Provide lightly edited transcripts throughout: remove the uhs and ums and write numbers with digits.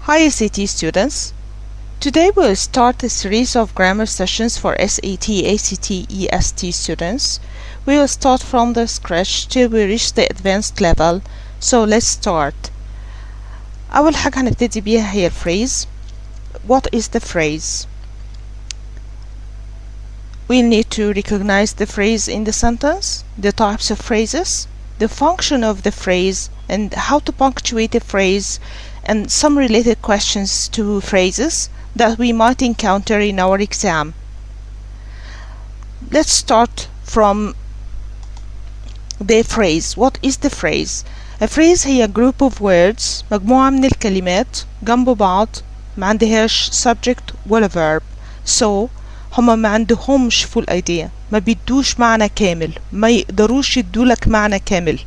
Hi ECT students. Today we'll start a series of grammar sessions for SAT, ACT, EST students. We will start from the scratch till we reach the advanced level. So let's start. أول حاجة هنبتدي بيها هي phrase. What is the phrase? We need to recognize the phrase in the sentence, the types of phrases, the function of the phrase, and how to punctuate a phrase, and some related questions to phrases that we might encounter in our exam. Let's start from the phrase. What is the phrase? A phrase هي group of words، مجموعة من الكلمات جنب بعض ما عندهاش subject ولا verb. So هما ما عندهمش full idea، ما بيدوش معنى كامل، ما يقدروش يدولك معنى كامل.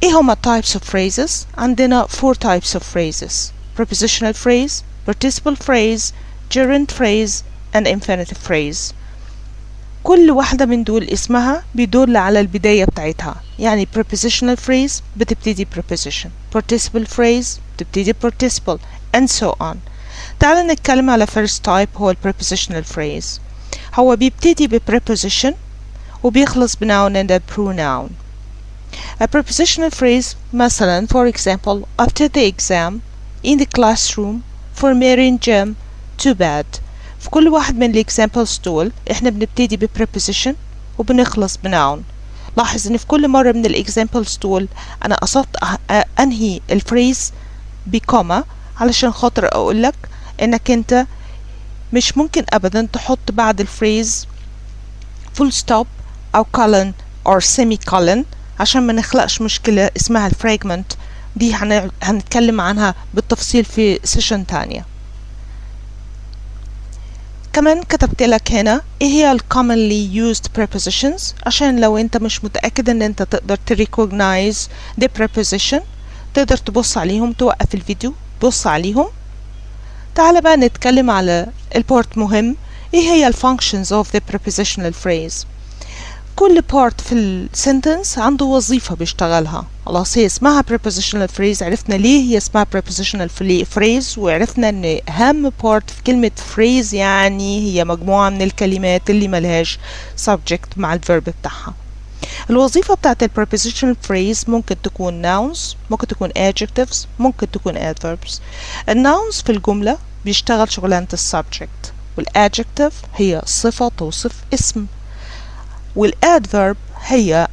ايه هما types of phrases؟ عندنا 4 types of phrases: prepositional phrase, participle phrase, gerund phrase, and infinitive phrase. كل واحدة من دول اسمها بيدل على البداية بتاعتها. يعني prepositional phrase بتبتدي preposition، participle phrase بتبتدي participle, and so on. تعال نتكلم على first type هو prepositional phrase. هو بيبتدي preposition وبيخلص noun and a pronoun. A prepositional phrase مثلا for example after the exam, in the classroom, for marrying Jim, too bad. في كل واحد من examples دول احنا بنبتدي preposition وبنخلص noun. لاحظ ان في كل مرة من examples دول انا قصدت انهي الفريز بكوما علشان خاطر اقولك انك انت مش ممكن ابدا تحط بعد الفريز full stop او colon or semicolon عشان ما نخلقش مشكلة اسمها الفراجمنت. دي هنتكلم عنها بالتفصيل في سيشن تانية. كمان كتبت لك هنا ايه هي ال commonly used prepositions عشان لو انت مش متأكد ان انت تقدر recognize the preposition تقدر تبص عليهم، توقف الفيديو بص عليهم. تعال بقى نتكلم على البارت مهم، ايه هي ال functions of the prepositional phrase. كل part في السنتنس عنده وظيفة بيشتغلها. خلاص هي اسمها prepositional phrase، عرفنا ليه هي اسمها prepositional phrase، وعرفنا ان اهم part في كلمة phrase يعني هي مجموعة من الكلمات اللي ملهاش subject مع الverb بتاعها. الوظيفة بتاعت prepositional phrase ممكن تكون nouns، ممكن تكون adjectives، ممكن تكون adverbs. الnouns في الجملة بيشتغل شغلانة السبجكت، والadjective هي صفة توصف اسم، والadverb هي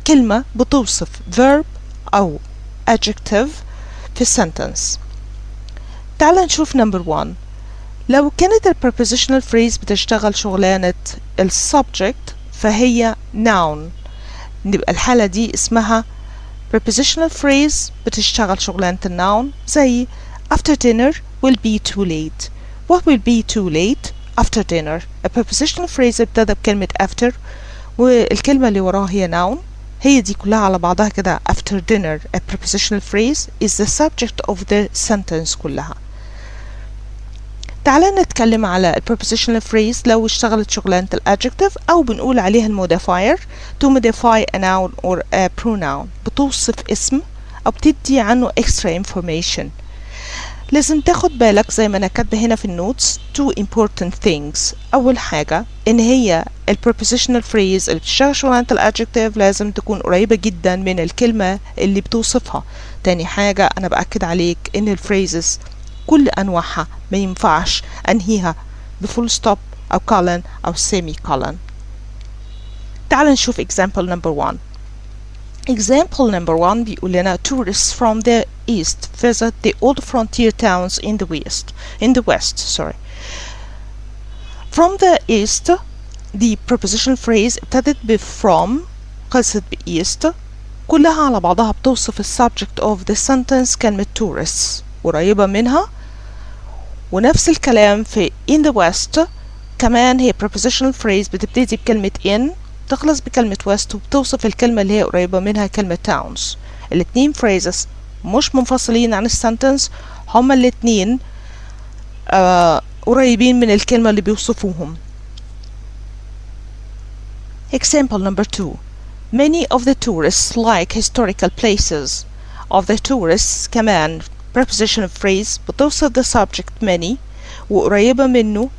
كلمة بتوصف verb أو adjective في sentence. تعال نشوف number 1. لو كانت prepositional phrase بتشتغل شغلانة subject فهي noun، نبقى الحالة دي اسمها prepositional phrase بتشتغل شغلانة noun. زي after dinner will be too late. What will be too late? after dinner. A prepositional phrase ابتدى بكلمة after والكلمة اللي وراها هي noun. هي دي كلها على بعضها كده after dinner. A prepositional phrase is the subject of the sentence كلها. تعالى نتكلم على prepositional phrase لو اشتغلت شغلانة adjective أو بنقول عليها modifier. to modify a noun or a pronoun بتوصف اسم أو بتدي عنه extra information. لازم تاخد بالك زي ما انا كاتبه هنا في النوتس two important things. اول حاجة ان هي prepositional phrase اللي بتشتغل شغلانة adjective لازم تكون قريبة جدا من الكلمة اللي بتوصفها. تاني حاجة انا بأكد عليك ان phrases كل انواعها ما ينفعش انهيها بفول stop او colon او semicolon. تعال نشوف example number 1. Example number 1 بيقول لنا tourists from the east visit the old frontier towns in the west. From the east the prepositional phrase ابتدت from خلصت east، كلها على بعضها بتوصف ال subject of the sentence كلمة tourists قريبة منها. ونفس الكلام في in the west كمان هي prepositional phrase بتبتدي بكلمة in تخلص بكلمة west وبتوصف الكلمة اللي هي قريبة منها كلمة towns. الاتنين phrases مش منفصلين عن السنتنس، هما الاتنين قريبين من الكلمة اللي بيوصفوهم. Example number 2. Many of the tourists like historical places. Of the tourists كمان prepositional phrase بتوصف the subject many وقريبة منه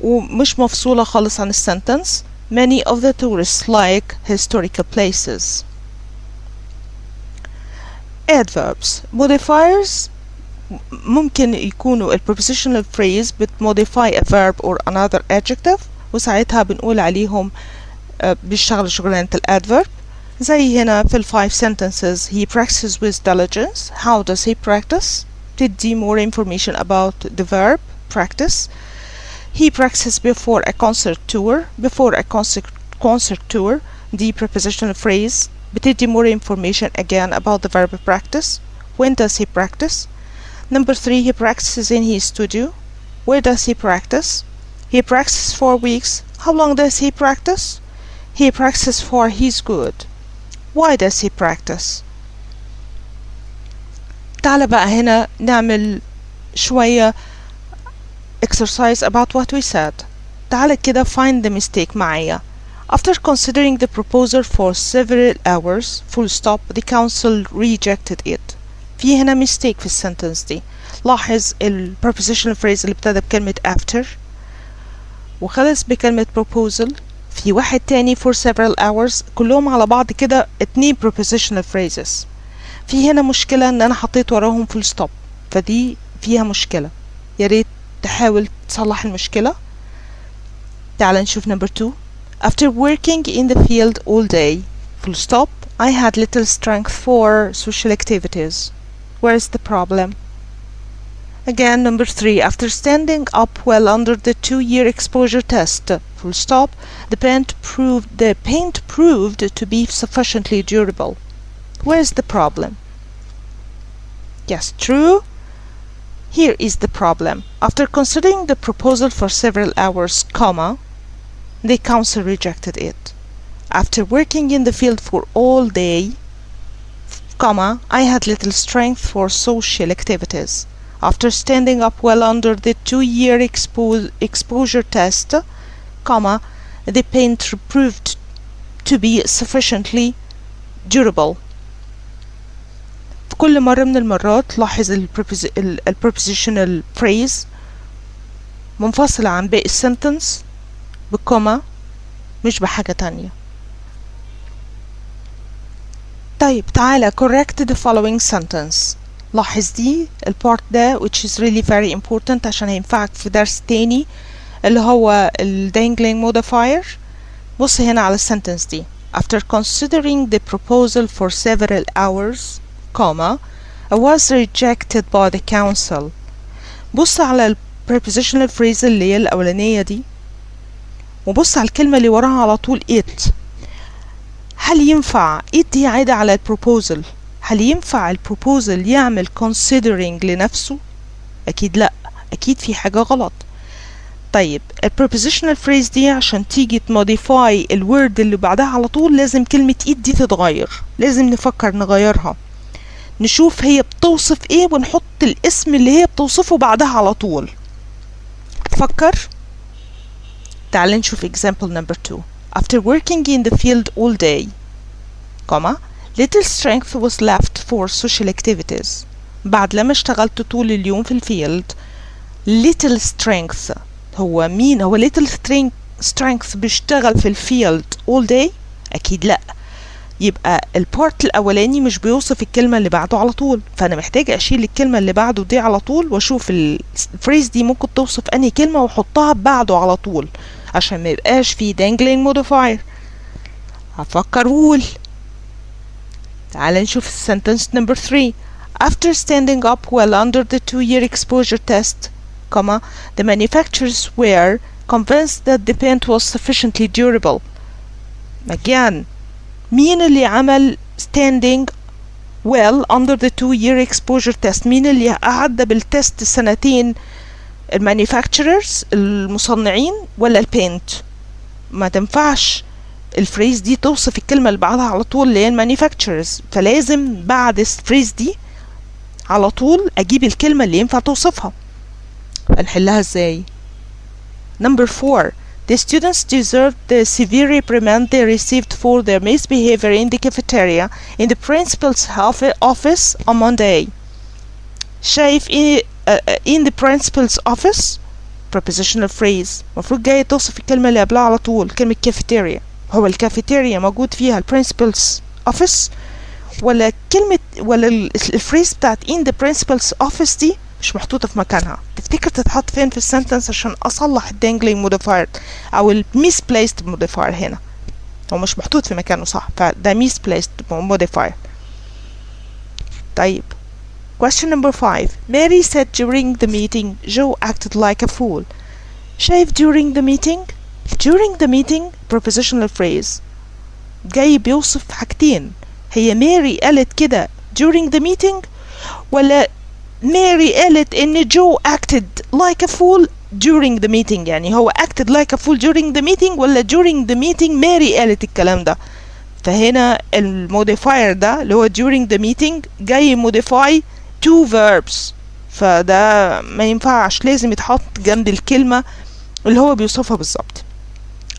ومش مفصولة خالص عن السنتنس. Many of the tourists like historical places. Adverbs. Modifiers ممكن يكونوا ال prepositional phrase بتmodify a verb or another adjective وساعتها بنقول عليهم بيشتغلوا شغلانة ال adverb. زي هنا في ال 5 sentences he practices with diligence. How does he practice? تدي more information about the verb practice. He practices before a concert tour. Before a concert tour the prepositional phrase بتدي more information again about the verb practice. When does he practice? Number 3 he practices in his studio. Where does he practice? He practices for weeks. How long does he practice? He practices for his good. Why does he practice? تعال بقى هنا نعمل شوية exercise about what we said. تعال كده find the mistake معايا. After considering the proposal for several hours full stop the council rejected it. في هنا mistake في السنتنس دي. لاحظ ال prepositional phrase اللي ابتدى بكلمة after وخلص بكلمة proposal. في واحد تاني for several hours كلهم على بعض كده 2 prepositional phrases. في هنا مشكلة ان انا حطيت وراهم full stop فدي فيها مشكلة. يا ريت تحاول تصلح المشكلة. تعال نشوف number 2. After working in the field all day full stop I had little strength for social activities. Where is the problem? Again number 3. After standing up well under the 2-year exposure test full stop the paint proved to be sufficiently durable. Where is the problem? Yes, true. Here is the problem. After considering the proposal for several hours, comma, the council rejected it. After working in the field for all day, comma, I had little strength for social activities. After standing up well under the 2-year exposure test, comma, the paint proved to be sufficiently durable. في كل مرة من المرات لاحظ ال prepositional phrase منفصلة عن باقي السنتنس بكوما مش بحاجة تانية. طيب تعالى correct the following sentence. لاحظ دي البارت ده which is really very important عشان هينفعك في درس تاني اللي هو ال dangling modifier. بص هنا على السنتنس دي. After considering the proposal for several hours, comma, I was rejected by the council. بص على ال prepositional phrase اللي هي الأولانية دي وبص على الكلمة اللي وراها على طول it. هل ينفع it دي عايدة على ال proposal؟ هل ينفع ال proposal يعمل considering لنفسه؟ أكيد لأ، أكيد في حاجة غلط. طيب ال prepositional phrase دي عشان تيجي تموديفاي الورد اللي بعدها على طول لازم كلمة it دي تتغير، لازم نفكر نغيرها، نشوف هي بتوصف ايه ونحط الاسم اللي هي بتوصفه بعدها على طول. فكر. تعال نشوف example number 2. After working in the field all day, comma, little strength was left for social activities. بعد لما اشتغلت طول اليوم في الفيلد little strength هو مين؟ هو little strength بيشتغل في الفيلد all day؟ أكيد لأ. يبقى البارت الأولاني مش بيوصف الكلمة اللي بعده على طول، فأنا محتاجة أشيل الكلمة اللي بعده دي على طول وأشوف الفريز دي ممكن توصف أنهي كلمة وأحطها بعده على طول عشان ما يبقاش في dangling modifier. هفكر وقول. تعال نشوف sentence number 3. After standing up well under the 2-year exposure test, comma, the manufacturers were convinced that the paint was sufficiently durable. Again, مين اللي عمل standing well under the 2-year exposure test؟ مين اللي عدى بالتست سنتين؟ المانيفاكتشرز المصنعين ولا البينت؟ ما تنفعش الفريز دي توصف الكلمة اللي بعدها على طول اللي هي المانيفاكتشرز، فلازم بعد الفريز دي على طول أجيب الكلمة اللي ينفع توصفها. هنحلها ازاي؟ Number 4. The students deserved the severe reprimand they received for their misbehavior in the cafeteria in the principal's office on Monday. شايف إيه in the principal's office prepositional phrase المفروض جاي توصف الكلمة اللي قبلها على طول كلمة cafeteria. هو الكافيتيريا موجود فيها principal's office ولا كلمة ولا الفريز بتاعت in the principal's office دي مش محطوطة في مكانها؟ تفتكر تتحط فين في السنتنس عشان أصلح dangling modifier أو misplaced modifier؟ هنا هو مش محطوط في مكانه صح، فده misplaced modifier. طيب question number 5. Mary said during the meeting Joe acted like a fool. شايف during the meeting prepositional phrase جاي بيوصف حاجتين. هي ماري قالت كده during the meeting ولا ماري قالت ان جو acted like a fool during the meeting؟ يعني هو acted like a fool during the meeting ولا during the meeting ماري قالت الكلام ده؟ فهنا الموديفاير ده اللي هو during the meeting جاي modify two verbs، فده ما ينفعش، لازم يتحط جنب الكلمة اللي هو بيوصفها بالظبط.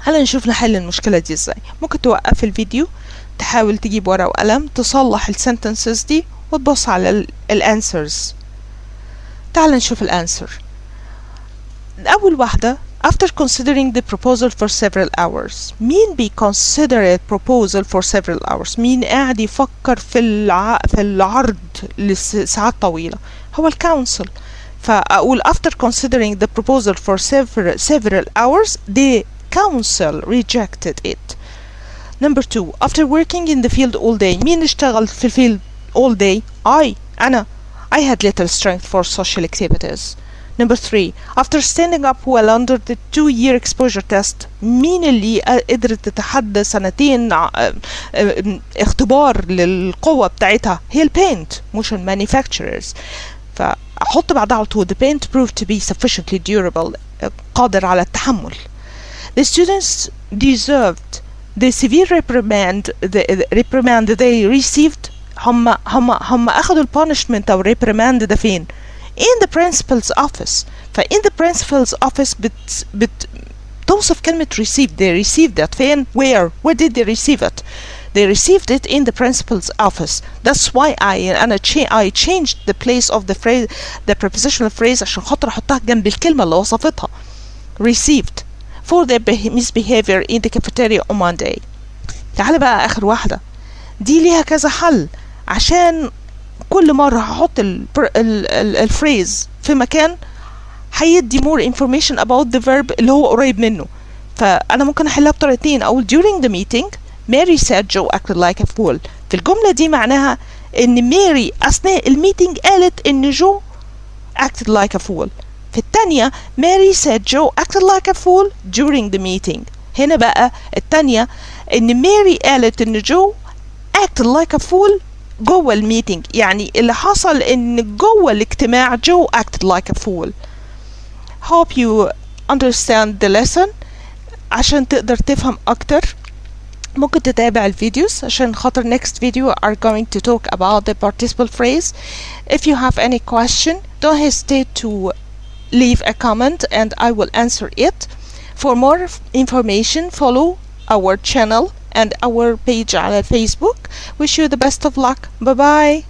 هلا نشوف نحل المشكلة دي ازاي. ممكن توقف الفيديو، تحاول تجيب ورقة وقلم تصلح السنتنسز دي وتبص على الانسرز. تعال نشوف الانسر. أول واحدة after considering the proposal for several hours. مين بيconsider a proposal for several hours؟ مين قاعد يفكر في العرض لساعات طويلة؟ هو الكونسل. فأقول after considering the proposal for several hours the council rejected it. Number 2 after working in the field all day. مين اشتغل في الفيلد all day؟ أنا. I had little strength for social activities. Number 3 after standing up well under the 2-year exposure test. مين اللي قدرت تتحدى سنتين اختبار للقوة بتاعتها؟ هي البينت مش المانيفاكتشررز. فأحط بعدها على طول the paint proved to be sufficiently durable. قادر على التحمل. The students deserved the severe reprimand they received. هم أخذوا punishment أو reprimand ده فين؟ in the principal's office. in the principal's office توصف كلمة received. they received that فين؟ where did they receive it? they received it in the principal's office. That's why I changed the place of the phrase, the prepositional phrase عشان خاطر أحطها جنب الكلمة اللي وصفتها received for their misbehavior in the cafeteria on Monday. تعال بقى آخر واحدة دي ليها كذا حل، عشان كل مرة هحط الفريز في مكان هيدي more information about the verb اللي هو قريب منه. فأنا ممكن أحلها بطريقتين. أقول during the meeting Mary said Joe acted like a fool. في الجملة دي معناها إن ماري أثناء الميتنج قالت إن جو acted like a fool. في التانية Mary said Joe acted like a fool during the meeting. هنا بقى التانية إن ماري قالت إن جو acted like a fool جوه الميتنج، يعني اللي حصل إن جوه الاجتماع جو acted like a fool. Hope you understand the lesson. عشان تقدر تفهم أكتر ممكن تتابع الفيديوز عشان خاطر next video are going to talk about the participle phrase. If you have any question don't hesitate to leave a comment and I will answer it. For more information follow our channel and our page على Facebook. Wish you the best of luck. Bye bye.